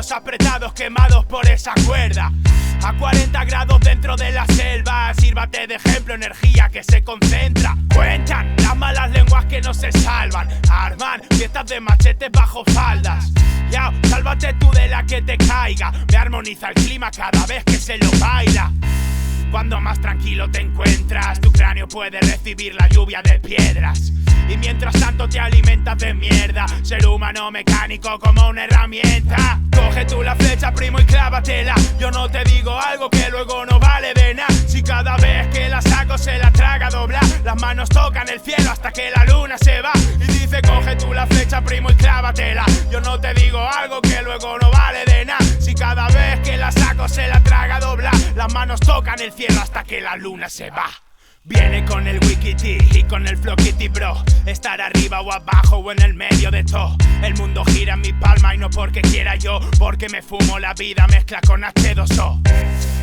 cuellos apretados quemados por esa cuerda. A 40 grados dentro de la selva, sírvate de ejemplo, energía que se concentra. Cuentan las malas lenguas que no se salvan, arman fiestas de machetes bajo faldas. Ya, sálvate tú de la que te caiga, me armoniza el clima cada vez que se lo baila. Cuando más tranquilo te encuentras, tu cráneo puede recibir la lluvia de piedras. Y mientras tanto te alimentas de mierda, ser humano mecánico como una herramienta. Coge tú la flecha, primo, y clávatela. Yo no te digo algo que luego no vale de nada. Si cada vez que la saco se la traga doblar, las manos tocan el cielo hasta que la luna se va. Y dice coge tú la flecha, primo, y clávatela. Yo no te digo algo que luego no vale de nada. Si cada vez que la saco se la traga doblar, las manos tocan el cielo hasta que la luna se va. Viene con el wikiti y con el flow kitty bro. Estar arriba o abajo o en el medio de todo. El mundo gira en mi palma y no porque quiera yo, porque me fumo la vida mezcla con H2O.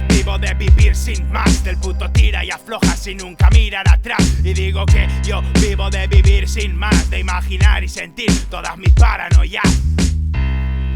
Vivo de vivir sin más, del puto tira y afloja sin nunca mirar atrás. Y digo que yo vivo de vivir sin más, de imaginar y sentir todas mis paranoias.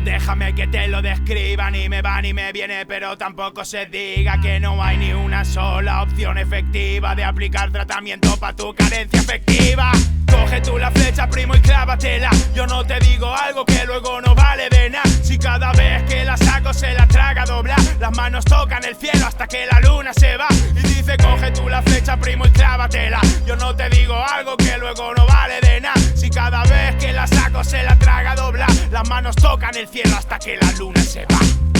Déjame que te lo describa, ni me va ni me viene, pero tampoco se diga que no hay ni una sola opción efectiva de aplicar tratamiento pa' tu carencia afectiva. Coge tú la flecha, primo, y clávatela. Yo no te digo algo que luego no vale de nada. Si cada vez que la saco se la traga doblar, las manos tocan el cielo hasta que la luna se va. Y dice coge tú la flecha, primo, y clávatela. Yo no te digo algo que luego no vale de nada. Si cada vez que la saco se la traga doblar, las manos tocan el cielo hasta que la luna se va.